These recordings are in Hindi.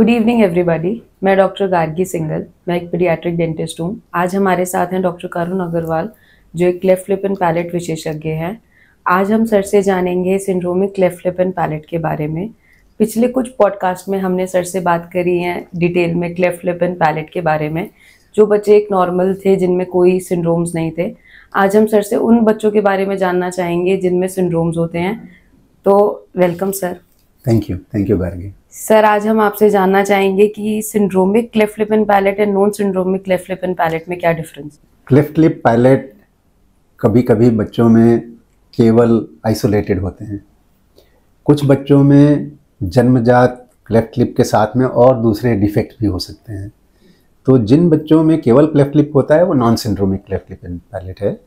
Good evening everybody. मैं डॉक्टर गार्गी सिंगल, मैं एक पीडियाट्रिक डेंटिस्ट हूँ। आज हमारे साथ हैं डॉक्टर करुण अग्रवाल, जो एक क्लेफ्ट लिप एंड पैलेट विशेषज्ञ हैं। आज हम सर से जानेंगे syndromic cleft lip and palate के बारे में। पिछले कुछ पॉडकास्ट में हमने सर से बात करी है डिटेल में क्लेफ्ट लिप एंड पैलेट के बारे में। जो बच्चे एक नॉर्मल थे, जिनमें कोई सिंड्रोम्स नहीं थे, आज हम सर से उन बच्चों के बारे में जानना चाहेंगे जिनमें सिंड्रोम्स होते हैं। तो welcome sir. Thank you Gargi. Sir, आज हम आपसे जानना चाहेंगे कि syndromic cleft lip and palate and non syndromic cleft lip and palate में क्या डिफरेंस है? क्लेफ्ट लिप पैलेट कभी कभी बच्चों में केवल आइसोलेटेड होते हैं। कुछ बच्चों में जन्मजात क्लेफ्ट लिप के साथ में और दूसरे डिफेक्ट भी हो सकते हैं। तो जिन बच्चों में केवल क्लेफ्ट लिप होता है वो non syndromic cleft lip and palate है,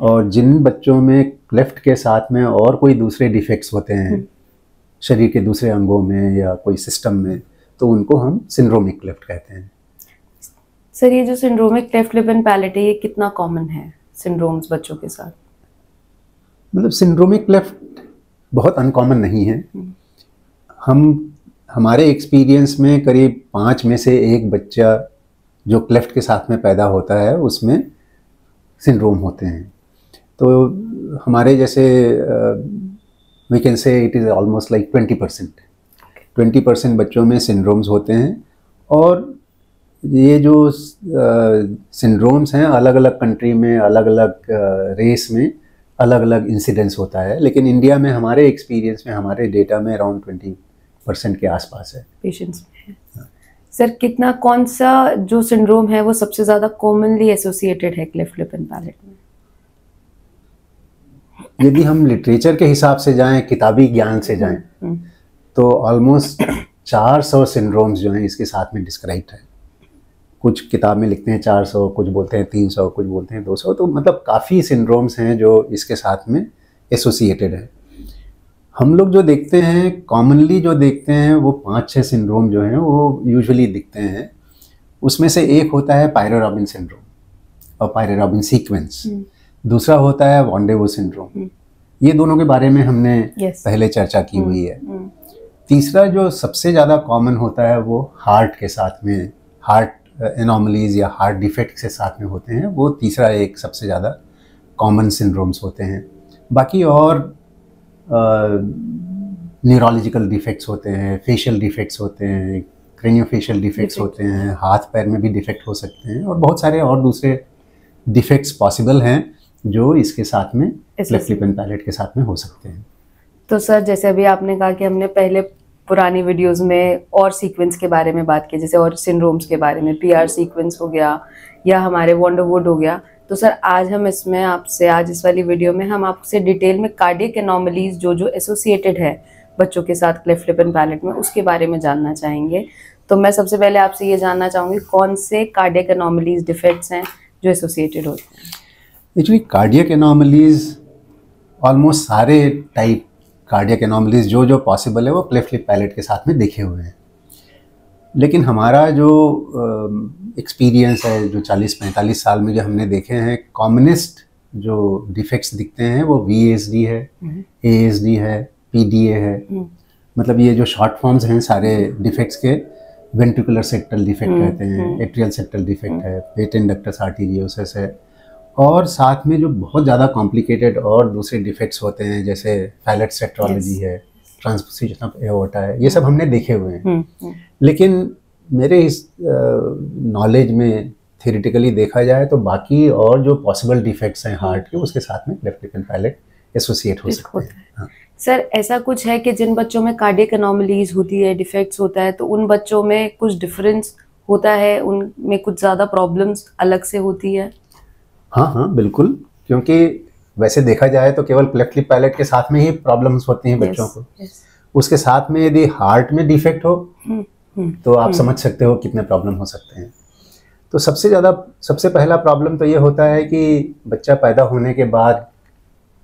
और जिन बच्चों में क्लेफ्ट के साथ में और कोई दूसरे डिफेक्ट्स होते हैं शरीर के दूसरे अंगों में या कोई सिस्टम में, तो उनको हम सिंड्रोमिक क्लेफ्ट कहते हैं। सर, ये जो syndromic cleft lip and palate है, ये कितना कॉमन है सिंड्रोम्स बच्चों के साथ? मतलब सिंड्रोमिक क्लेफ्ट बहुत अनकॉमन नहीं है। हमारे एक्सपीरियंस में करीब 5 में से 1 बच्चा जो क्लेफ्ट के साथ में पैदा होता है उसमें सिंड्रोम होते हैं। तो हमारे जैसे we can say it is almost like 20% बच्चों में सिंड्रोम्स होते हैं। और ये जो सिंड्रोम्स हैं अलग अलग कंट्री में, अलग अलग रेस में अलग अलग इंसिडेंस होता है, लेकिन इंडिया में हमारे एक्सपीरियंस में, हमारे डेटा में अराउंड 20% के आसपास है पेशेंट्स में। सर, कौन सा जो सिंड्रोम है वो सबसे ज़्यादा कॉमनली एसोसिएटेड है क्लेफ्ट लिप एंड पैलेट में? यदि हम लिटरेचर के हिसाब से जाएं, किताबी ज्ञान से जाएं, तो ऑलमोस्ट 400 सिंड्रोम्स जो हैं इसके साथ में डिस्क्राइब्ड है। कुछ किताब में लिखते हैं 400, कुछ बोलते हैं 300, कुछ बोलते हैं 200। तो मतलब काफ़ी सिंड्रोम्स हैं जो इसके साथ में एसोसिएटेड है। हम लोग जो देखते हैं, कॉमनली जो देखते हैं, वो 5-6 सिंड्रोम जो हैं वो यूजुअली दिखते हैं। उसमें से एक होता है पायरो-रॉबिन सिंड्रोम और पायरो-रॉबिन सीक्वेंस। दूसरा होता है वॉन डे वो सिंड्रोम। ये दोनों के बारे में हमने पहले चर्चा की हुई है। तीसरा जो सबसे ज़्यादा कॉमन होता है वो हार्ट के साथ में, हार्ट एनोमलीज या हार्ट डिफेक्ट के साथ में होते हैं। वो तीसरा एक सबसे ज़्यादा कॉमन सिंड्रोम्स होते हैं। बाकी और न्यूरोलॉजिकल डिफेक्ट्स होते हैं, फेशियल डिफेक्ट्स होते हैं, क्रेनियोफेशियल डिफेक्ट्स होते हैं, हाथ पैर में भी डिफेक्ट हो सकते हैं, और बहुत सारे और दूसरे डिफेक्ट्स पॉसिबल हैं जो इसके साथ में क्लेफ्ट लिप एंड पैलेट के साथ में हो सकते हैं। तो सर, जैसे अभी आपने कहा कि हमने पहले पुरानी वीडियोस में और सीक्वेंस के बारे में बात की, जैसे और सिंड्रोम्स के बारे में, पीआर सीक्वेंस हो गया या हमारे वंडरवुड हो गया। तो सर, आज हम इसमें आपसे, आज इस वाली वीडियो में हम आपसे डिटेल में कार्डियक एनोमलीज जो एसोसिएटेड है बच्चों के साथ क्लेफ्ट लिप एंड पैलेट में, उसके बारे में जानना चाहेंगे। तो मैं सबसे पहले आपसे ये जानना चाहूँगी, कौन से कार्डियक एनोमलीज, डिफेक्ट्स हैं जो एसोसिएटेड होते हैं? एक्चुअली कार्डियक एनोमलीज ऑलमोस्ट सारे टाइप कार्डियक एनोमलीज जो पॉसिबल है वो क्लेफ्ट लिप पैलेट के साथ में देखे हुए हैं। लेकिन हमारा जो एक्सपीरियंस है, जो 40-45 साल में जो हमने देखे हैं, कॉमनेस्ट जो डिफेक्ट्स दिखते हैं वो VASD है, ASD है, PDA है। मतलब ये जो शॉर्ट फॉर्म्स हैं सारे डिफेक्ट्स के, वेंट्रिकुलर सेक्टल डिफेक्ट कहते हैं, एट्रियल सेक्टल डिफेक्ट है, पेटेंट डक्टस आर्टेरियोसिस है, और साथ में जो बहुत ज़्यादा कॉम्प्लिकेटेड और दूसरे डिफेक्ट्स होते हैं जैसे फैलेट सेक्ट्रोलॉजी है, ट्रांसपोजिशन ऑफ एओर्टा है, ये सब हमने देखे हुए हैं। लेकिन मेरे इस नॉलेज में थ्योरेटिकली देखा जाए तो बाकी और जो पॉसिबल डिफेक्ट्स हैं हार्ट के, उसके साथ में cleft lip and palate associate हो सकते हैं। हाँ। सर, ऐसा कुछ है कि जिन बच्चों में कार्डियक एनोमलीज होती है, डिफेक्ट्स होता है, तो उन बच्चों में कुछ डिफरेंस होता है, उनमें कुछ ज़्यादा प्रॉब्लम्स अलग से होती है? हाँ, बिल्कुल। क्योंकि वैसे देखा जाए तो केवल क्लेफ्ट लिप पैलेट के साथ में ही प्रॉब्लम्स होती हैं बच्चों को। उसके साथ में यदि हार्ट में डिफेक्ट हो तो आप समझ सकते हो कितने प्रॉब्लम हो सकते हैं। तो सबसे पहला प्रॉब्लम तो ये होता है कि बच्चा पैदा होने के बाद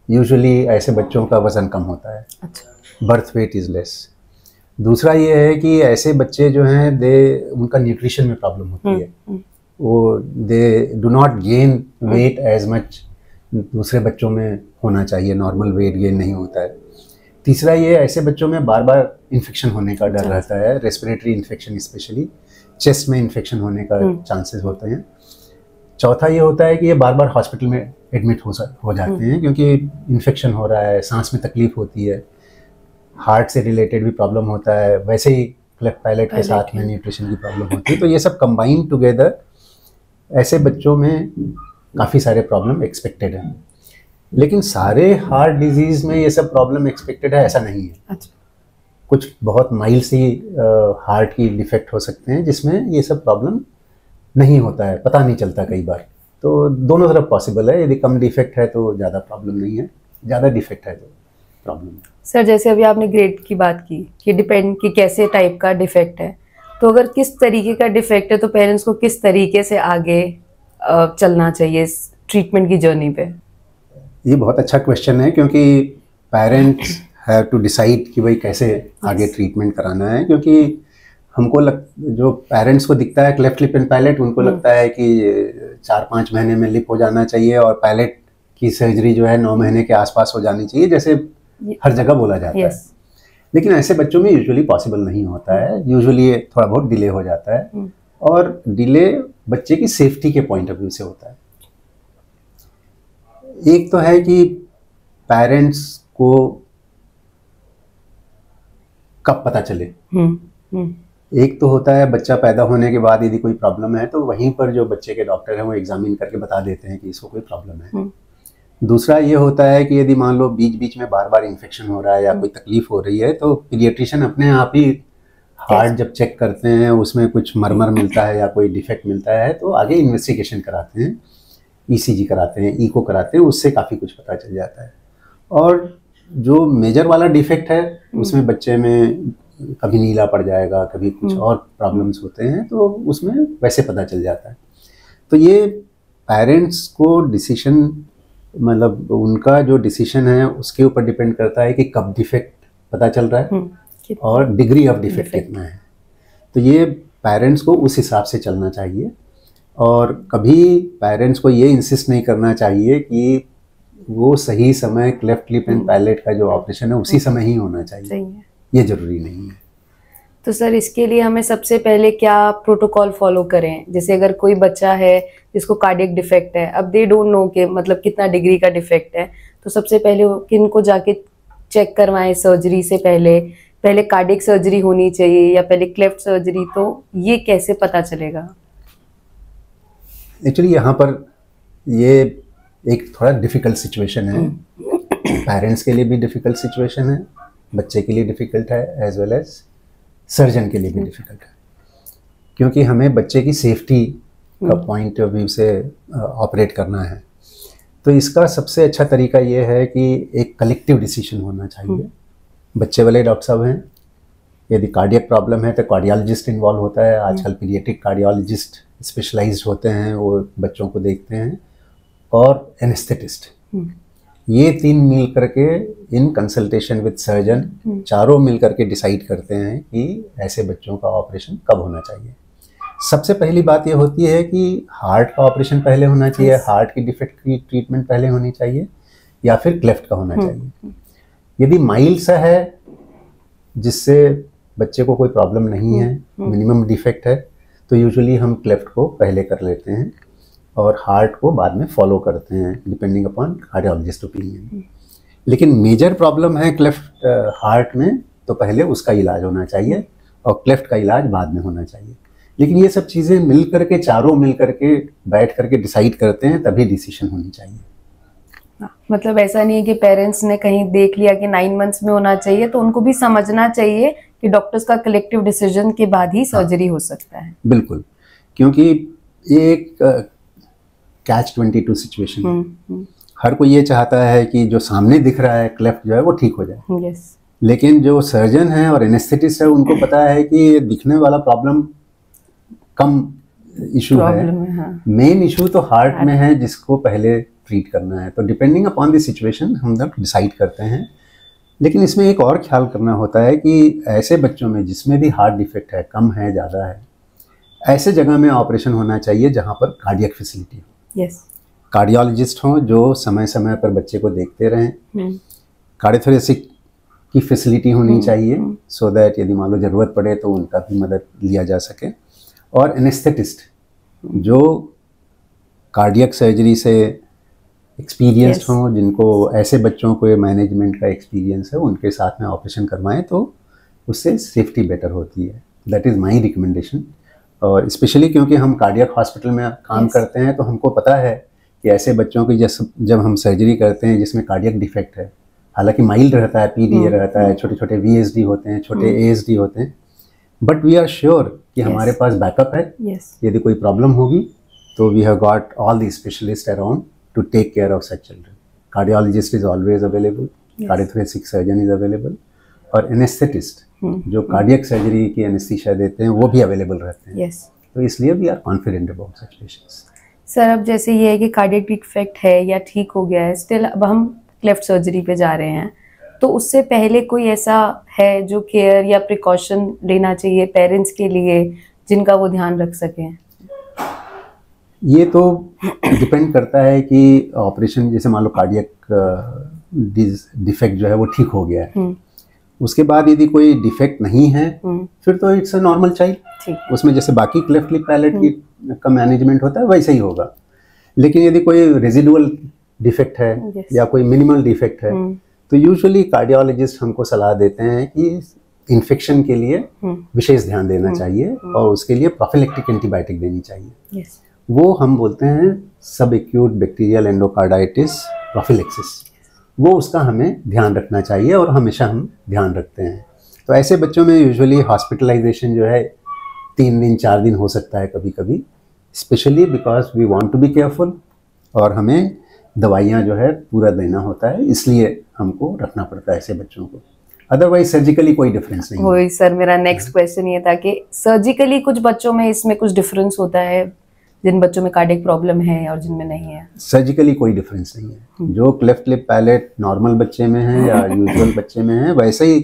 यूजुअली ऐसे बच्चों का वज़न कम होता है। अच्छा। Birth weight is less. दूसरा ये है कि ऐसे बच्चे जो हैं उनका न्यूट्रिशन में प्रॉब्लम होती है। वो they do not gain weight as much दूसरे बच्चों में होना चाहिए, नॉर्मल वेट गेन नहीं होता है। तीसरा ये ऐसे बच्चों में बार बार इन्फेक्शन होने का डर रहता है, रेस्पिरेटरी इन्फेक्शन, स्पेशली चेस्ट में इन्फेक्शन होने का चांसेस होते हैं। चौथा ये होता है कि ये बार बार हॉस्पिटल में एडमिट हो जाते हैं क्योंकि इन्फेक्शन हो रहा है, सांस में तकलीफ होती है, हार्ट से रिलेटेड भी प्रॉब्लम होता है, वैसे ही क्लेफ्ट पैलेट के साथ में न्यूट्रिशन की प्रॉब्लम होती है। तो ये सब कंबाइन टुगेदर ऐसे बच्चों में काफ़ी सारे प्रॉब्लम एक्सपेक्टेड हैं। लेकिन सारे हार्ट डिजीज़ में ये सब प्रॉब्लम एक्सपेक्टेड है ऐसा नहीं है। अच्छा। कुछ बहुत माइल्ड सी हार्ट की डिफेक्ट हो सकते हैं जिसमें ये सब प्रॉब्लम नहीं होता है, पता नहीं चलता कई बार। तो दोनों तरफ पॉसिबल है, यदि कम डिफेक्ट है तो ज़्यादा प्रॉब्लम नहीं है, ज़्यादा डिफेक्ट है तो प्रॉब्लम है। सर जैसे अभी आपने ग्रेड की बात की कि डिपेंड कि कैसे टाइप का डिफेक्ट है, तो अगर किस तरीके का डिफेक्ट है तो पेरेंट्स को किस तरीके से आगे चलना चाहिए इस ट्रीटमेंट की जर्नी पे? ये बहुत अच्छा क्वेश्चन है क्योंकि पेरेंट्स हैव टू डिसाइड कि भाई कैसे आगे ट्रीटमेंट कराना है। क्योंकि हमको जो पेरेंट्स को दिखता है क्लेफ्ट लिप एंड पैलेट, उनको लगता है कि 4-5 महीने में लिप हो जाना चाहिए और पैलेट की सर्जरी जो है 9 महीने के आसपास हो जानी चाहिए, जैसे हर जगह बोला जाता है। लेकिन ऐसे बच्चों में यूजुअली पॉसिबल नहीं होता है, यूजुअली थोड़ा बहुत डिले हो जाता है और डिले बच्चे की सेफ्टी के पॉइंट ऑफ व्यू से होता है। एक तो है कि पेरेंट्स को कब पता चले, एक तो होता है बच्चा पैदा होने के बाद यदि कोई प्रॉब्लम है तो वहीं पर जो बच्चे के डॉक्टर हैं वो एग्जामिन करके बता देते हैं कि इसको कोई प्रॉब्लम है। दूसरा ये होता है कि यदि मान लो बीच बीच में बार बार इन्फेक्शन हो रहा है या कोई तकलीफ हो रही है तो पीडियाट्रिशियन अपने आप ही हार्ट जब चेक करते हैं उसमें कुछ मरमर मिलता है या कोई डिफेक्ट मिलता है तो आगे इन्वेस्टिगेशन कराते हैं, ईसीजी कराते हैं, इको कराते हैं, उससे काफ़ी कुछ पता चल जाता है। और जो मेजर वाला डिफेक्ट है उसमें बच्चे में कभी नीला पड़ जाएगा, कभी कुछ और प्रॉब्लम्स होते हैं तो उसमें वैसे पता चल जाता है। तो ये पेरेंट्स को डिसीजन, मतलब उनका जो डिसीजन है उसके ऊपर डिपेंड करता है कि कब डिफेक्ट पता चल रहा है और डिग्री ऑफ डिफेक्ट कितना है। तो ये पेरेंट्स को उस हिसाब से चलना चाहिए और कभी पेरेंट्स को ये इंसिस्ट नहीं करना चाहिए कि वो सही समय क्लेफ्ट लिप एंड पैलेट का जो ऑपरेशन है उसी समय ही होना चाहिए, ये जरूरी नहीं है। तो सर इसके लिए हमें सबसे पहले क्या प्रोटोकॉल फॉलो करें? जैसे अगर कोई बच्चा है जिसको कार्डियक डिफेक्ट है, अब दे डोंट नो कि मतलब कितना डिग्री का डिफेक्ट है, तो सबसे पहले किन को जाके चेक करवाएं सर्जरी से पहले कार्डियक सर्जरी होनी चाहिए या पहले क्लेफ्ट सर्जरी, तो ये कैसे पता चलेगा? एक्चुअली यहाँ पर ये एक थोड़ा डिफ़िकल्ट सिचुएशन है, पेरेंट्स के लिए भी डिफ़िकल्ट सिचुएशन है, बच्चे के लिए डिफ़िकल्ट है, एज वेल एज सर्जन के लिए भी डिफ़िकल्ट है, क्योंकि हमें बच्चे की सेफ्टी का पॉइंट ऑफ व्यू से ऑपरेट करना है। तो इसका सबसे अच्छा तरीका ये है कि एक कलेक्टिव डिसीजन होना चाहिए। बच्चे वाले डॉक्टर साहब हैं, यदि कार्डियक प्रॉब्लम है तो कार्डियोलॉजिस्ट इन्वॉल्व होता है, आजकल पीडियाट्रिक कार्डियोलॉजिस्ट स्पेशलाइज्ड होते हैं, वो बच्चों को देखते हैं, और एनेस्थेटिस्ट। ये 3 मिल करके इन कंसल्टेशन विद सर्जन चारों मिल करके डिसाइड करते हैं कि ऐसे बच्चों का ऑपरेशन कब होना चाहिए। सबसे पहली बात ये होती है कि हार्ट का ऑपरेशन पहले होना चाहिए, हार्ट की डिफेक्ट की ट्रीटमेंट पहले होनी चाहिए, या फिर क्लेफ्ट का होना चाहिए। यदि माइल्ड सा है जिससे बच्चे को कोई प्रॉब्लम नहीं है, मिनिमम डिफेक्ट है, तो यूजुअली हम क्लेफ्ट को पहले कर लेते हैं और हार्ट को बाद में फॉलो करते हैं डिपेंडिंग अपॉन कार्डियोलॉजिस्ट ओपिनियन। लेकिन मेजर प्रॉब्लम है क्लेफ्ट हार्ट में, तो पहले उसका इलाज होना चाहिए और क्लेफ्ट का इलाज बाद में होना चाहिए। लेकिन ये सब चीज़ें मिल करके, चारों मिल करके बैठ करके डिसाइड करते हैं, तभी डिसीजन होनी चाहिए। मतलब ऐसा नहीं है कि पेरेंट्स ने कहीं देख लिया कि 9 मंथ्स में होना चाहिए, तो उनको भी समझना चाहिए कि डॉक्टर्स का कलेक्टिव डिसीजन के बाद ही सर्जरी हो सकता है। बिल्कुल, क्योंकि ये एक कैच-22 सिचुएशन है। हर कोई ये चाहता है कि जो सामने दिख रहा है क्लेफ्ट जो है वो ठीक हो जाए। लेकिन जो सर्जन है और एनेस्थेटिस्ट है उनको पता है कि ये दिखने वाला प्रॉब्लम कम इशू है, मेन इशू तो हार्ट में है जिसको पहले ट्रीट करना है। तो डिपेंडिंग अपॉन द सिचुएशन हम लोग डिसाइड करते हैं। लेकिन इसमें एक और ख्याल करना होता है कि ऐसे बच्चों में जिसमें भी हार्ट डिफेक्ट है, कम है, ज़्यादा है, ऐसे जगह में ऑपरेशन होना चाहिए जहाँ पर कार्डियक फैसिलिटी हो, कार्डियोलॉजिस्ट हों जो समय समय पर बच्चे को देखते रहें, कार्डियोथोरेसिक की फैसिलिटी होनी चाहिए, सो दैट यदि मान लो ज़रूरत पड़े तो उनका भी मदद लिया जा सके। और एनेस्थेटिस्ट जो कार्डियक सर्जरी से एक्सपीरियंस्ड हों, जिनको ऐसे बच्चों को मैनेजमेंट का एक्सपीरियंस है, उनके साथ में ऑपरेशन करवाएं तो उससे सेफ्टी बेटर होती है। That is my recommendation. और स्पेशली क्योंकि हम कार्डियक हॉस्पिटल में काम करते हैं, तो हमको पता है कि ऐसे बच्चों की जब हम सर्जरी करते हैं जिसमें कार्डियक डिफेक्ट है, हालांकि माइल्ड रहता है, पीडीए रहता है, छोटे छोटे वीएसडी होते हैं, छोटे एएसडी होते हैं, बट वी आर श्योर कि हमारे पास बैकअप है। यदि कोई प्रॉब्लम होगी तो we have got all the specialist around to take care of such children. Cardiologist is always available, cardiothoracic surgeon is available, और एनेस्थेटिस्ट जो कार्डियक सर्जरी की एनेस्थीसिया देते हैं वो भी अवेलेबल रहते हैं। तो इसलिए we are confident about such patients. Sir, अब जैसे ये है कि कार्डियक डिफेक्ट है या ठीक हो गया है, स्टिल अब हम क्लेफ्ट सर्जरी पे जा रहे हैं, तो उससे पहले कोई ऐसा है जो केयर या प्रिकॉशन लेना चाहिए पेरेंट्स के लिए जिनका वो ध्यान रख सकें? ये तो डिपेंड करता है कि ऑपरेशन, जैसे मान लो कार्डियक डिफेक्ट जो है वो ठीक हो गया है, उसके बाद यदि कोई डिफेक्ट नहीं है फिर तो इट्स अ नॉर्मल चाइल्ड, उसमें जैसे बाकी क्लेफ्ट लिप पैलेट की का मैनेजमेंट होता है वैसे ही होगा। लेकिन यदि कोई रेजिडुअल डिफेक्ट है या कोई मिनिमल डिफेक्ट है तो यूजुअली कार्डियोलॉजिस्ट हमको सलाह देते हैं कि इन्फेक्शन के लिए विशेष ध्यान देना चाहिए और उसके लिए प्रोफिलेक्टिक एंटीबायोटिक देनी चाहिए। वो हम बोलते हैं सब एक्यूट बैक्टीरियल एंडोकार्डाइटिस प्रोफिलेक्सिस, वो उसका हमें ध्यान रखना चाहिए और हमेशा हम ध्यान रखते हैं। तो ऐसे बच्चों में यूजुअली हॉस्पिटलाइजेशन जो है 3 दिन 4 दिन हो सकता है कभी कभी, specially because we want to be careful, और हमें दवाइयाँ जो है पूरा देना होता है, इसलिए हमको रखना पड़ता है ऐसे बच्चों को। अदरवाइज सर्जिकली कोई डिफरेंस नहीं। वही सर, मेरा नेक्स्ट क्वेश्चन ये था कि सर्जिकली कुछ बच्चों में इसमें कुछ डिफरेंस होता है, जिन बच्चों में कार्डियक प्रॉब्लम है और जिनमें नहीं है? सर्जिकली कोई डिफरेंस नहीं है। जो क्लेफ्ट लिप पैलेट नॉर्मल बच्चे में है या यूजुअल बच्चे में है, वैसे ही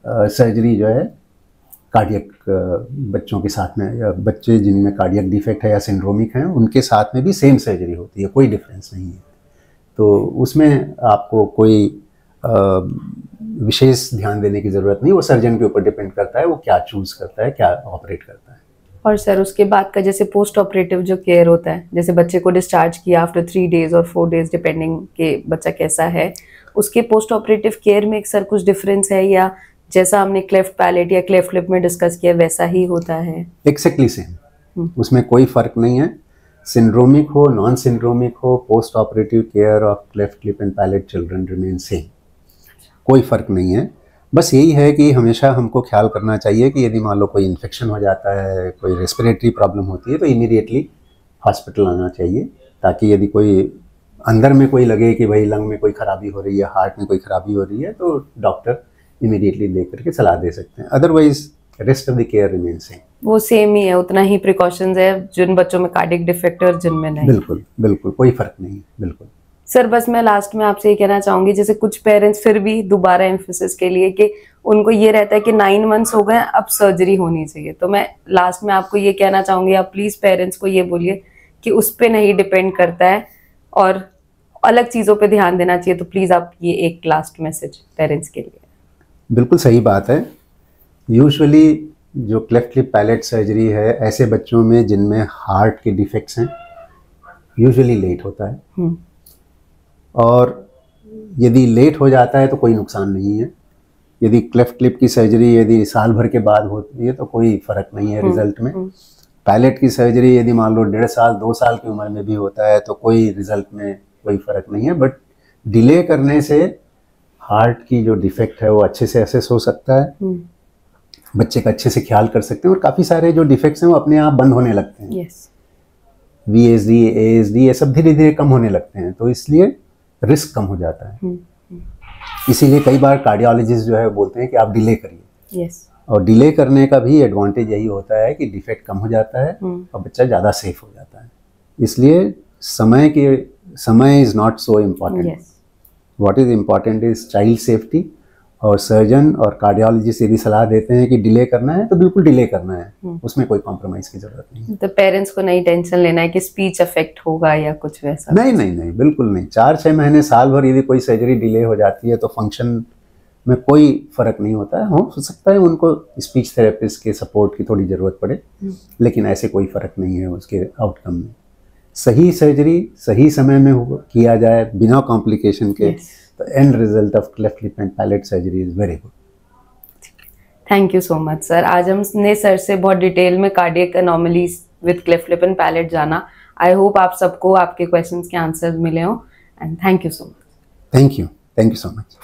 सर्जरी जो है कार्डियक बच्चों के साथ में, या बच्चे जिनमें कार्डियक डिफेक्ट है या सिंड्रोमिक हैं उनके साथ में भी सेम सर्जरी होती है, कोई डिफरेंस नहीं है। तो उसमें आपको कोई विशेष ध्यान देने की ज़रूरत नहीं, वो सर्जन के ऊपर डिपेंड करता है वो क्या चूज़ करता है, क्या ऑपरेट करता है। और सर, उसके बाद का जैसे पोस्ट ऑपरेटिव जो केयर होता है, जैसे बच्चे को डिस्चार्ज किया आफ्टर 3 days और 4 days डिपेंडिंग के बच्चा कैसा है, उसके पोस्ट ऑपरेटिव केयर में सर कुछ डिफरेंस है या जैसा हमने क्लेफ्ट पैलेट या क्लेफ्ट लिप में डिस्कस किया वैसा ही होता है? एक्जैक्टली सेम, उसमें कोई फ़र्क नहीं है। सिंड्रोमिक हो, नॉन सिंड्रोमिक हो, post operative care of cleft lip and palate children remain same, कोई फ़र्क नहीं है। बस यही है कि हमेशा हमको ख्याल करना चाहिए कि यदि मान लो कोई इन्फेक्शन हो जाता है, कोई रेस्पिरेटरी प्रॉब्लम होती है, तो इमीडिएटली हॉस्पिटल आना चाहिए, ताकि यदि कोई अंदर में कोई लगे कि भाई लंग में कोई खराबी हो रही है, हार्ट में कोई खराबी हो रही है, तो डॉक्टर इमीडिएटली देख करके सलाह दे सकते हैं। Otherwise rest of the care remain same, वो सेम ही है, उतना ही प्रिकॉशंस है जिन बच्चों में कार्डियक डिफेक्ट और जिनमें नहीं। बिल्कुल बिल्कुल कोई फ़र्क नहीं, बिल्कुल। सर, बस मैं लास्ट में आपसे ये कहना चाहूंगी, जैसे कुछ पेरेंट्स फिर भी दोबारा एम्फेसिस के लिए कि उनको ये रहता है कि 9 months हो गए अब सर्जरी होनी चाहिए, तो मैं लास्ट में आपको ये कहना चाहूंगी, आप प्लीज पेरेंट्स को ये बोलिए कि उस पर नहीं डिपेंड करता है और अलग चीज़ों पे ध्यान देना चाहिए। तो प्लीज़ आप ये एक लास्ट मैसेज पेरेंट्स के लिए। बिल्कुल सही बात है। यूजुअली जो क्लेफ्ट लिप पैलेट सर्जरी है ऐसे बच्चों में जिनमें हार्ट के डिफेक्ट्स हैं, यूजुअली लेट होता है, और यदि लेट हो जाता है तो कोई नुकसान नहीं है। यदि क्लेफ्ट लिप की सर्जरी यदि साल भर के बाद होती है तो कोई फ़र्क नहीं है रिजल्ट में। पैलेट की सर्जरी यदि मान लो 1.5 साल 2 साल की उम्र में भी होता है तो कोई रिजल्ट में कोई फ़र्क नहीं है, बट डिले करने से हार्ट की जो डिफेक्ट है वो अच्छे से असेस हो सकता है, बच्चे का अच्छे से ख्याल कर सकते हैं, और काफ़ी सारे जो डिफेक्ट्स हैं वो अपने आप बंद होने लगते हैं। VSD, ASD ये सब धीरे धीरे कम होने लगते हैं, तो इसलिए रिस्क कम हो जाता है। इसीलिए कई बार कार्डियोलॉजिस्ट जो है बोलते हैं कि आप डिले करिए। और डिले करने का भी एडवांटेज यही होता है कि डिफेक्ट कम हो जाता है और बच्चा ज़्यादा सेफ हो जाता है। इसलिए समय is not so important, what is important is child safety. और सर्जन और कार्डियोलॉजिस्ट यदि सलाह देते हैं कि डिले करना है तो बिल्कुल डिले करना है, उसमें कोई कॉम्प्रोमाइज़ की ज़रूरत नहीं है। तो पेरेंट्स को नहीं टेंशन लेना है कि स्पीच अफेक्ट होगा या कुछ वैसा? नहीं, बिल्कुल नहीं। 4-6 महीने साल भर यदि कोई सर्जरी डिले हो जाती है तो फंक्शन में कोई फ़र्क नहीं होता है। हो सकता है उनको स्पीच थेरेपिस्ट के सपोर्ट की थोड़ी ज़रूरत पड़े, लेकिन ऐसे कोई फ़र्क नहीं है उसके आउटकम में। सही सर्जरी सही समय में किया जाए बिना कॉम्प्लिकेशन के, तो end result of cleft lip and palate surgery is very good. Thank you so much sir. आज हमने सर से बहुत डिटेल में cardiac anomalies with cleft lip and palate जाना। आई होप आप सबको आपके क्वेश्चंस के आंसर्स मिले हों, and thank you so much. Thank you so much.